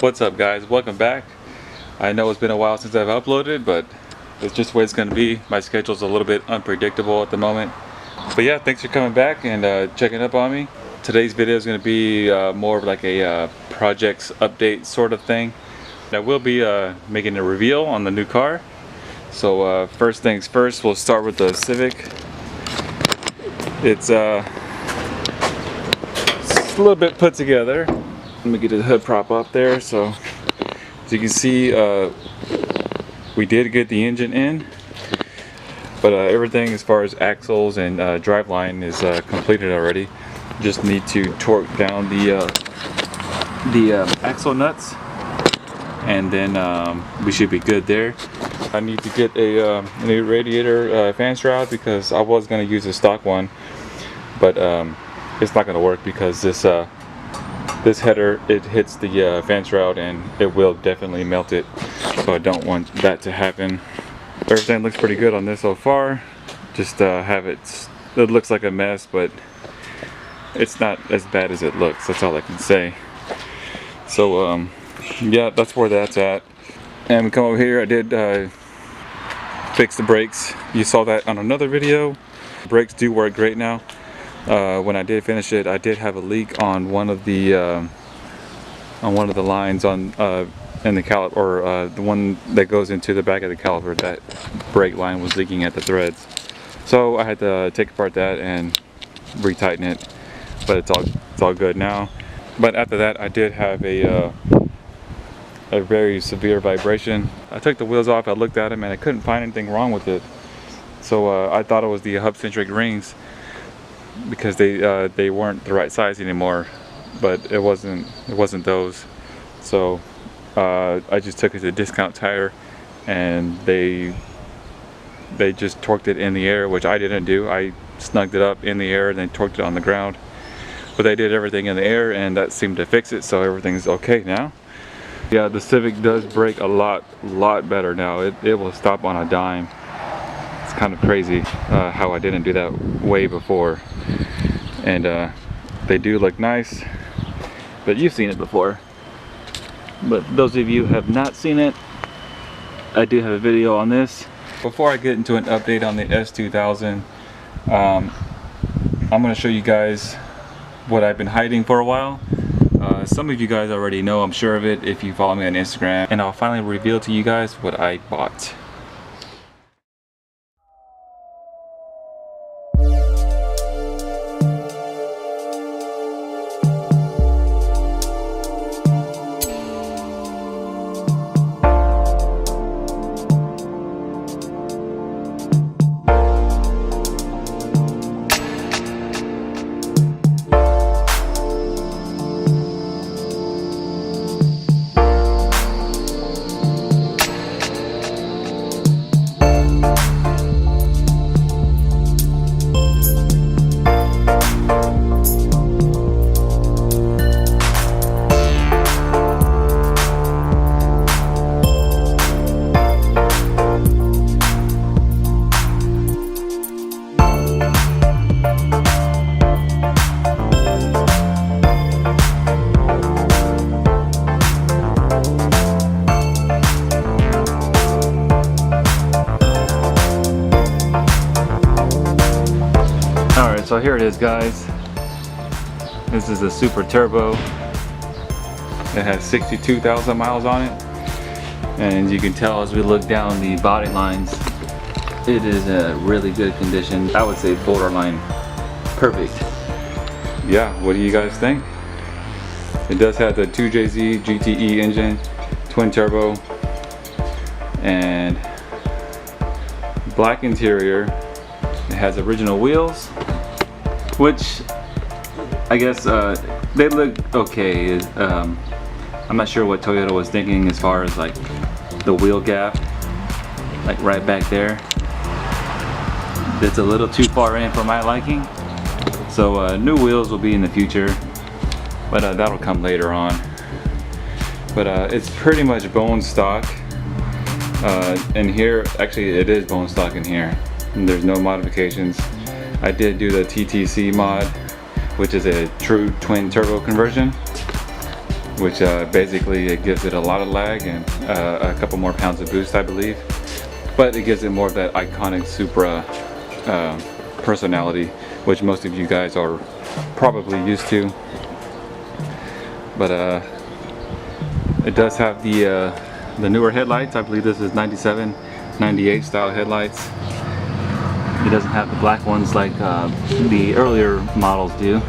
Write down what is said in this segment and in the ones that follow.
What's up, guys? Welcome back. I know it's been a while since I've uploaded, but it's just the way it's going to be. My schedule's a little bit unpredictable at the moment. But yeah, thanks for coming back and checking up on me. Today's video is going to be more of like a projects update sort of thing. I will be making a reveal on the new car. So first things first, we'll start with the Civic. It's a little bit put together. Let me get the hood prop up there. So as you can see, we did get the engine in, but everything as far as axles and driveline is completed already. Just need to torque down the axle nuts, and then we should be good there. I need to get a new radiator fan shroud because I was going to use a stock one, but it's not going to work because this header, it hits the fan shroud and it will definitely melt it, so I don't want that to happen. Everything looks pretty good on this so far. Just it looks like a mess, but it's not as bad as it looks. That's all I can say. So yeah, that's where that's at. And we come over here, I did fix the brakes. You saw that on another video. Brakes do work great now. When I did finish it, I did have a leak on one of the lines on in the caliper, or the one that goes into the back of the caliper. That brake line was leaking at the threads, so I had to take apart that and retighten it. But it's all good now. But after that, I did have a very severe vibration. I took the wheels off, I looked at them, and I couldn't find anything wrong with it. So I thought it was the hub-centric rings, because they weren't the right size anymore, but it wasn't those. So I just took it to Discount Tire, and they just torqued it in the air, which I didn't do. I snugged it up in the air and then torqued it on the ground, but they did everything in the air, and that seemed to fix it, so everything's okay now. Yeah, the Civic does brake a lot better now. It will stop on a dime. It's kind of crazy how I didn't do that way before. And they do look nice, but you've seen it before. But those of you who have not seen it, I do have a video on this. Before I get into an update on the S2000, I'm going to show you guys what I've been hiding for a while. Some of you guys already know, I'm sure of it, if you follow me on Instagram, and I'll finally reveal to you guys what I bought. Alright, so here it is, guys. This is a Supra Turbo. It has 62,000 miles on it, and you can tell as we look down the body lines, it is a really good condition. I would say borderline perfect. Yeah, what do you guys think? It does have the 2JZ GTE engine, twin turbo, and black interior. It has original wheels, which I guess they look okay. I'm not sure what Toyota was thinking as far as like the wheel gap, like right back there. It's a little too far in for my liking. So new wheels will be in the future, but that'll come later on. But it's pretty much bone stock. And here, actually it is bone stock in here. And there's no modifications. I did do the TTC mod, which is a true twin turbo conversion. which basically it gives it a lot of lag and a couple more pounds of boost, I believe. But it gives it more of that iconic Supra personality, which most of you guys are probably used to. But it does have the newer headlights. I believe this is 97, 98 style headlights. It doesn't have the black ones like the earlier models do.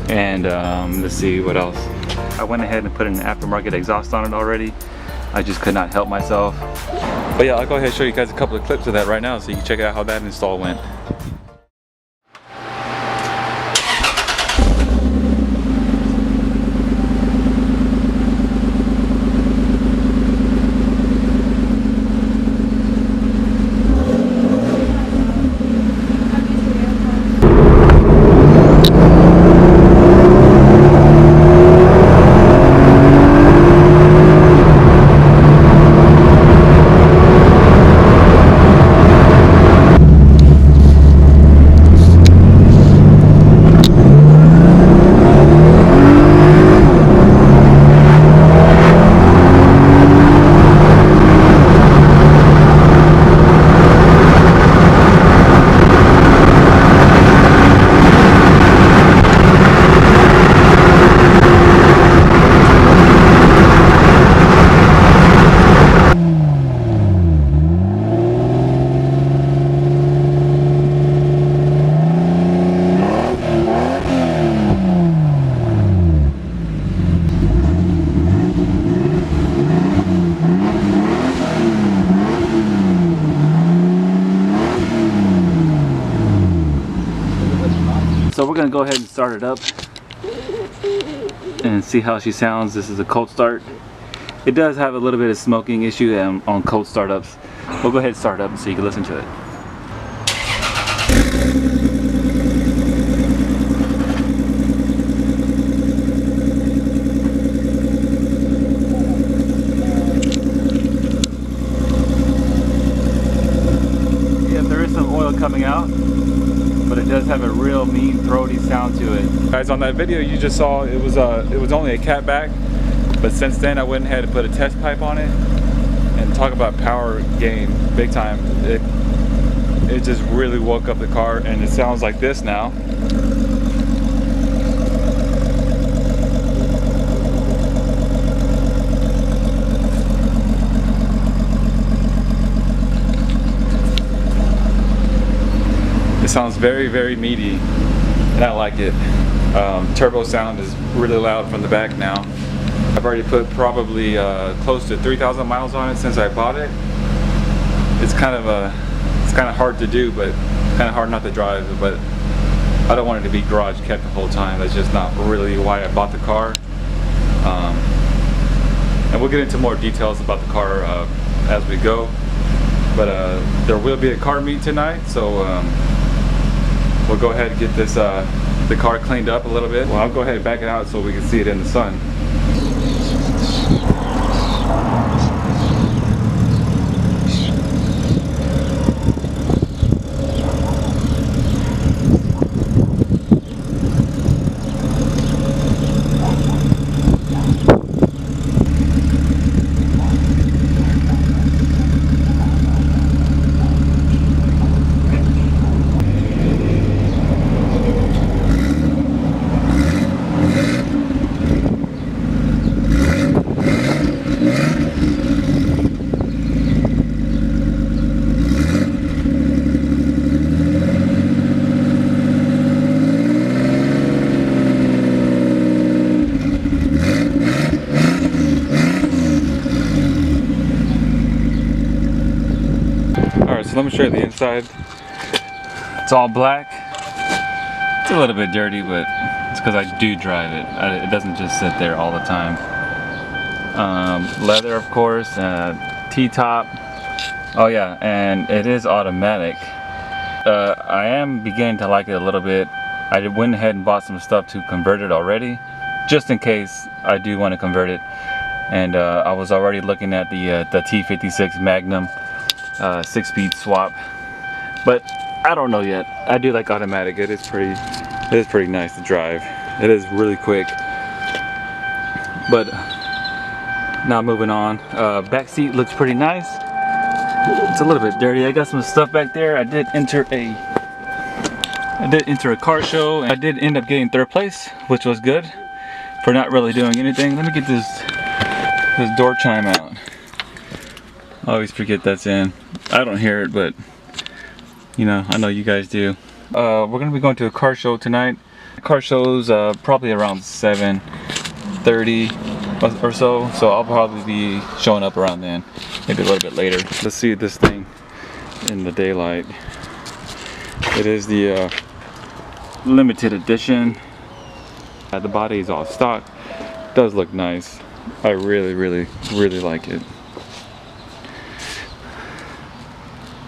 And let's see what else. I went ahead and put an aftermarket exhaust on it already. I just could not help myself. But yeah, I'll go ahead and show you guys a couple of clips of that right now so you can check out how that install went. So we're gonna go ahead and start it up and see how she sounds. This is a cold start. It does have a little bit of smoking issue on cold startups. We'll go ahead and start it up so you can listen to it. Yeah, there is some oil coming out, but it does have a real mean throaty sound to it. Guys, on that video you just saw, it was only a catback, but since then I went ahead and put a test pipe on it, and talk about power gain big time. It just really woke up the car, and it sounds like this now. It sounds very, very meaty, and I like it. Turbo sound is really loud from the back now. I've already put probably close to 3,000 miles on it since I bought it. It's kind of hard to do, but kind of hard not to drive. But I don't want it to be garage kept the whole time. That's just not really why I bought the car. And we'll get into more details about the car as we go. But there will be a car meet tonight, so we'll go ahead and get this the car cleaned up a little bit. Well, I'll go ahead and back it out so we can see it in the sun. So let me show you the inside. It's all black. It's a little bit dirty, but it's because I do drive it. It doesn't just sit there all the time. Leather, of course, T-top. Oh yeah, and it is automatic. I am beginning to like it a little bit. I went ahead and bought some stuff to convert it already, just in case I do want to convert it. And I was already looking at the T56 Magnum 6-speed swap, but I don't know yet. I do like automatic. It is pretty nice to drive. It is really quick. But now moving on. Back seat looks pretty nice. It's a little bit dirty. I got some stuff back there. I did enter a car show. I did end up getting 3rd place, which was good for not really doing anything. Let me get this door chime out. I always forget that's in. I don't hear it, but you know, I know you guys do. We're gonna be going to a car show tonight. The car show's probably around 7:30 or so, so I'll probably be showing up around then, maybe a little bit later. Let's see this thing in the daylight. It is the limited edition. The body is all stock. Does look nice. I really like it.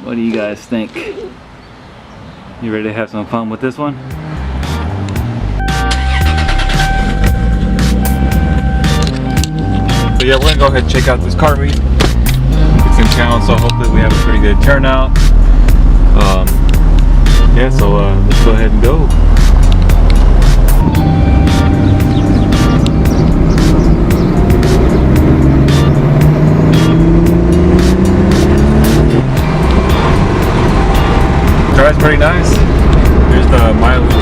What do you guys think? You ready to have some fun with this one? So yeah, we're gonna go ahead and check out this car meet. It's in town, so hopefully we have a pretty good turnout. Yeah, so let's go ahead and go. Drives pretty nice. Here's the mileage.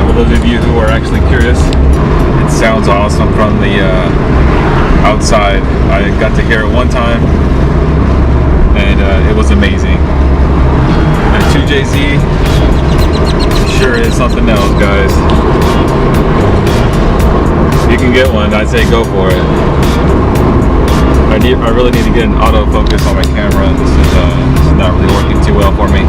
For those of you who are actually curious, it sounds awesome from the outside. I got to hear it one time, and it was amazing. And 2JZ sure is something else, guys. If you can get one, I'd say go for it. I really need to get an autofocus on my camera. This is not really working too well for me.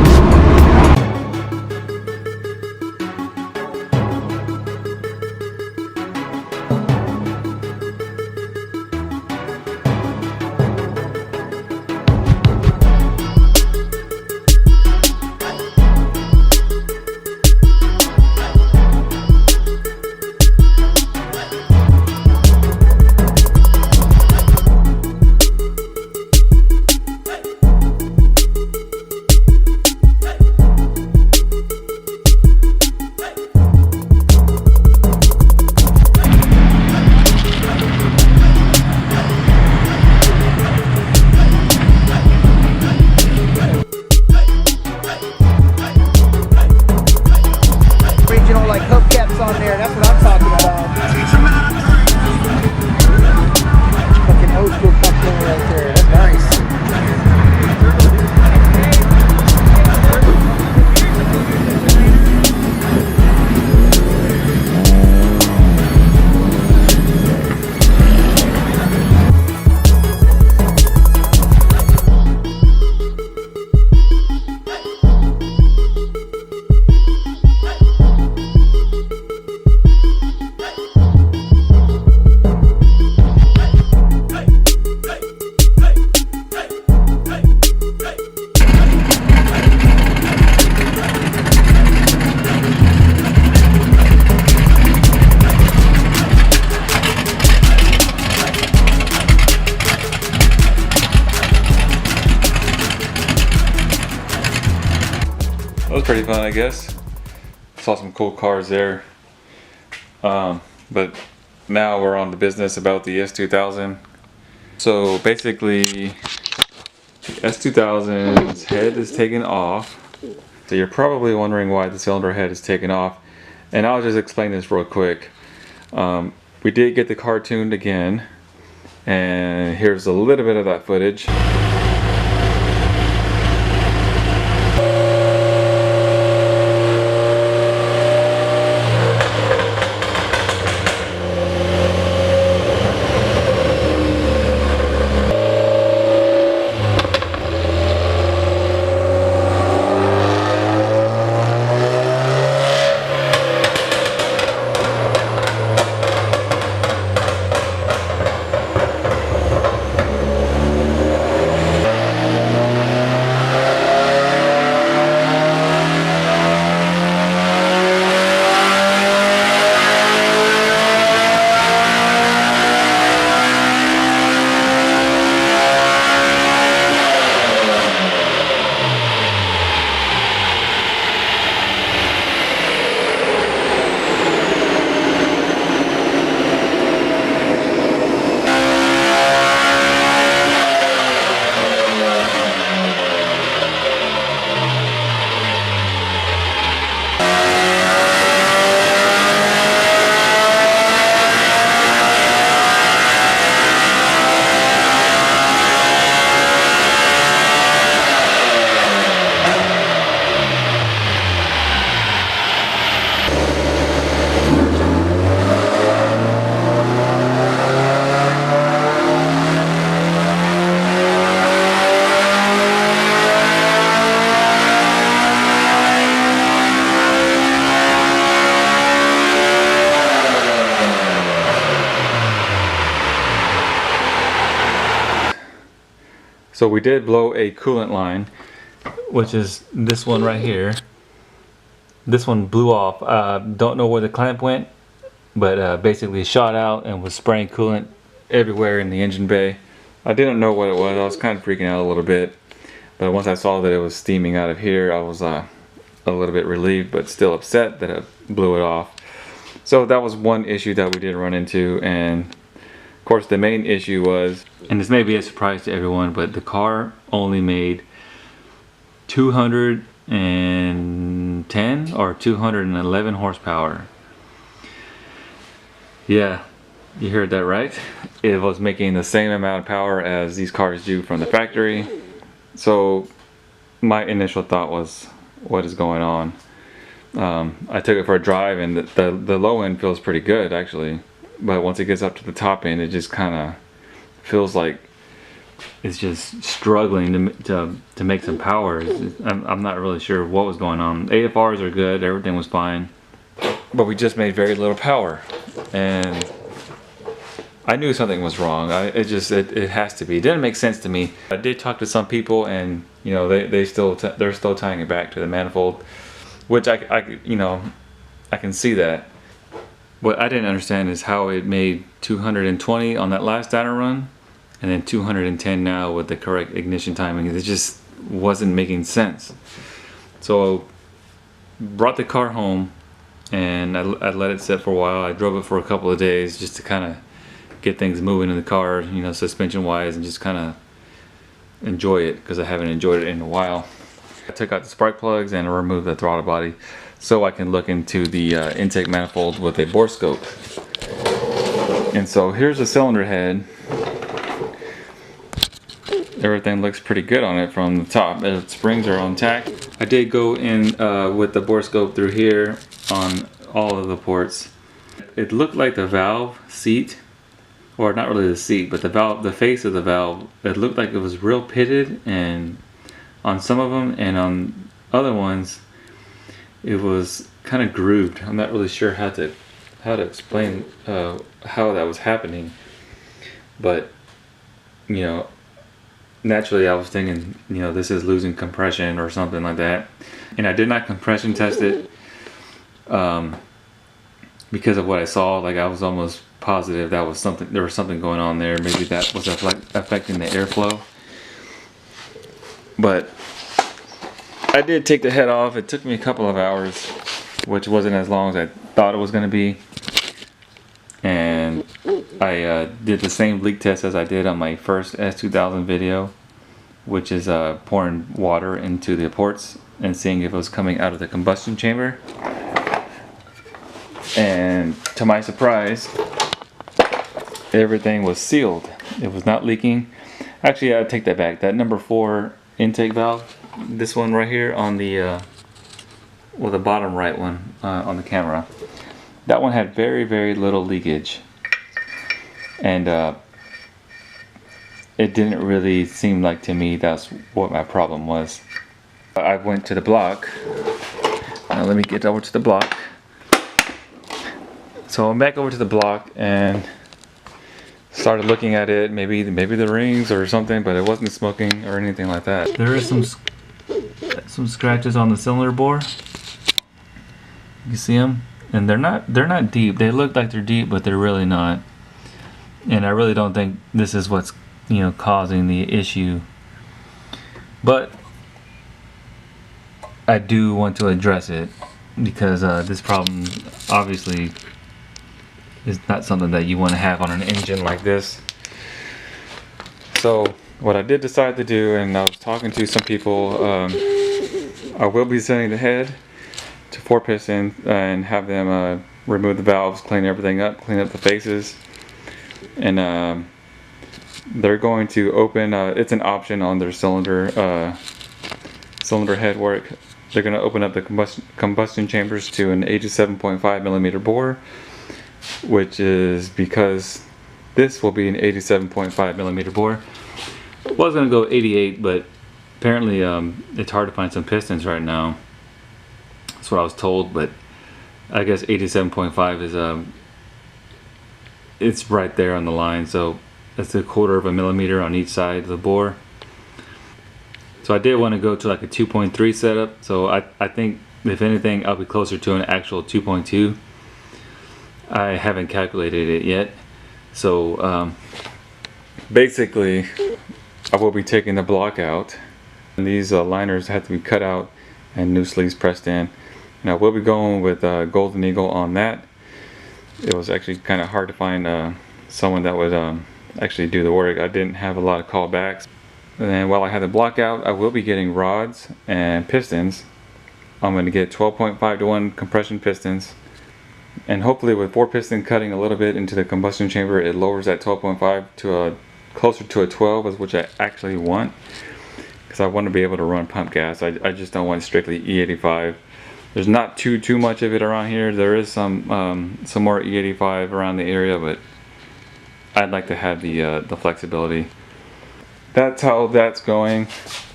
Like hubcaps on there, that's what I'm talking about. Fucking old school pumpkin right there, that's nice. That was pretty fun, I guess. Saw some cool cars there. But now we're on the business about the S2000. So basically, the S2000's head is taken off. So you're probably wondering why the cylinder head is taken off. And I'll just explain this real quick. We did get the car tuned again. And here's a little bit of that footage. So we did blow a coolant line, which is this one right here. This one blew off. Don't know where the clamp went, but basically shot out and was spraying coolant everywhere in the engine bay. I didn't know what it was. I was kind of freaking out a little bit, but once I saw that it was steaming out of here, I was a little bit relieved, but still upset that it blew it off. So that was one issue that we did run into, and of course the main issue was, and this may be a surprise to everyone, but the car only made 210 or 211 horsepower. Yeah, you heard that right. It was making the same amount of power as these cars do from the factory. So my initial thought was, what is going on? I took it for a drive, and the low end feels pretty good actually, but once it gets up to the top end, it just kind of feels like it's just struggling to make some power. I'm not really sure what was going on. AFRs are good, everything was fine, but we just made very little power, and I knew something was wrong. It has to be. It didn't make sense to me. I did talk to some people, and you know, they're still tying it back to the manifold, which I can see that. What I didn't understand is how it made 220 on that last data run, and then 210 now with the correct ignition timing. It just wasn't making sense. So brought the car home, and I let it sit for a while. I drove it for a couple of days just to kind of get things moving in the car, you know, suspension wise, and just kind of enjoy it, because I haven't enjoyed it in a while. I took out the spark plugs and removed the throttle body so I can look into the intake manifold with a bore scope. And so here's the cylinder head. Everything looks pretty good on it from the top. The springs are intact. I did go in with the bore scope through here on all of the ports. It looked like the valve seat, or not really the seat, but the face of the valve, it looked like it was real pitted, and on some of them, and on other ones it was kind of grooved. I'm not really sure how to explain how that was happening, but you know, naturally I was thinking, you know, this is losing compression or something like that. And I did not compression test it because of what I saw. Like, I was almost positive there was something going on there. Maybe that was affecting the airflow. But I did take the head off. It took me a couple of hours, which wasn't as long as I thought it was going to be. And I did the same leak test as I did on my first S2000 video, which is pouring water into the ports and seeing if it was coming out of the combustion chamber. And to my surprise, everything was sealed. It was not leaking. Actually, I take that back. That number 4 intake valve, this one right here on the well, the bottom right one on the camera, that one had very, very little leakage, and it didn't really seem like to me that's what my problem was. I went to the block. Now let me get over to the block. So I'm back over to the block and started looking at it. Maybe the rings or something, but it wasn't smoking or anything like that. There is some scratches on the cylinder bore. You see them? And they're not deep. They look like they're deep, but they're really not. And I really don't think this is what's, you know, causing the issue. But I do want to address it, because this problem obviously is not something that you want to have on an engine like this. So what I did decide to do, and I was talking to some people, I will be sending the head to 4-piston and have them remove the valves, clean everything up, clean up the faces, and they're going to open, it's an option on their cylinder head work. They're going to open up the combustion chambers to an 87.5 millimeter bore, which is because this will be an 87.5 millimeter bore. I was going to go 88, but apparently it's hard to find some pistons right now. That's what I was told, but I guess 87.5 is it's right there on the line, so that's a 1/4 of a millimeter on each side of the bore. So I did want to go to like a 2.3 setup. So I think if anything, I'll be closer to an actual 2.2. I haven't calculated it yet. So basically, I will be taking the block out. And these liners have to be cut out and new sleeves pressed in. And I will be going with Golden Eagle on that. It was actually kind of hard to find someone that would actually do the work. I didn't have a lot of callbacks. And then while I have the block out, I will be getting rods and pistons. I'm going to get 12.5 to 1 compression pistons. And hopefully with 4 piston cutting a little bit into the combustion chamber, it lowers that 12.5 to a closer to a 12, which I actually want. Because I want to be able to run pump gas. I just don't want strictly E85. There's not too much of it around here. There is some more E85 around the area, but I'd like to have the flexibility. That's how that's going.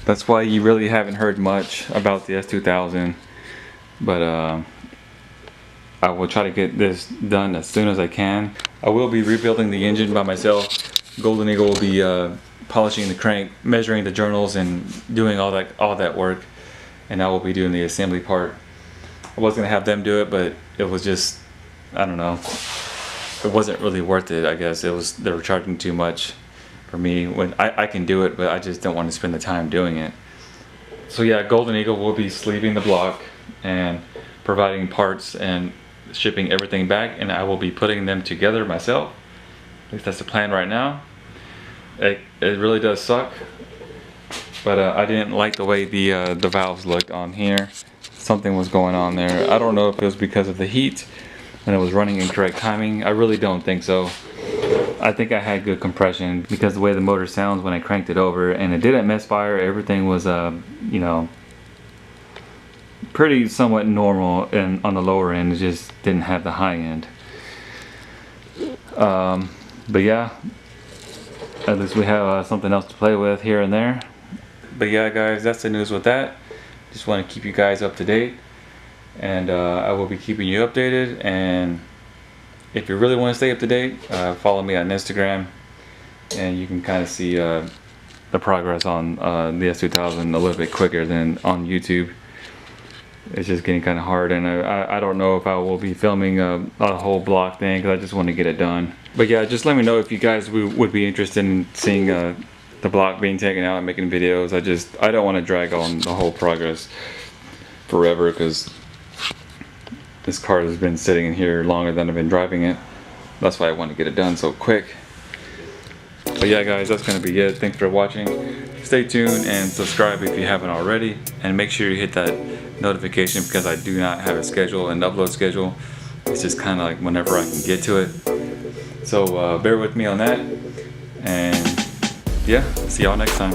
That's why you really haven't heard much about the S2000. But I will try to get this done as soon as I can. I will be rebuilding the engine by myself. Golden Eagle will be polishing the crank, measuring the journals, and doing all that work. And I will be doing the assembly part. I was gonna have them do it, but it was just, I don't know. It wasn't really worth it. I guess they were charging too much for me. When I can do it, but I just don't want to spend the time doing it. So yeah, Golden Eagle will be sleeving the block and providing parts and shipping everything back, and I will be putting them together myself. At least that's the plan right now. It really does suck, but I didn't like the way the valves looked on here. Something was going on there. I don't know if it was because of the heat and it was running incorrect timing. I really don't think so. I think I had good compression because the way the motor sounds when I cranked it over, and it didn't misfire. Everything was you know, pretty somewhat normal, and on the lower end it just didn't have the high end. But yeah, at least we have something else to play with here and there. But yeah guys, that's the news with that. Just want to keep you guys up to date, and I will be keeping you updated. And if you really want to stay up to date, follow me on Instagram, and you can kind of see the progress on the S2000 a little bit quicker than on YouTube. It's just getting kind of hard, and I don't know if I will be filming a whole block thing because I just want to get it done. But yeah, just let me know if you guys would be interested in seeing the block being taken out and making videos. I don't want to drag on the whole progress forever, because this car has been sitting in here longer than I've been driving it. That's why I want to get it done so quick. But yeah guys, that's going to be it. Thanks for watching. Stay tuned and subscribe if you haven't already, and make sure you hit that notification, because I do not have a schedule, an upload schedule. It's just kind of like whenever I can get to it. So bear with me on that, and yeah, see y'all next time.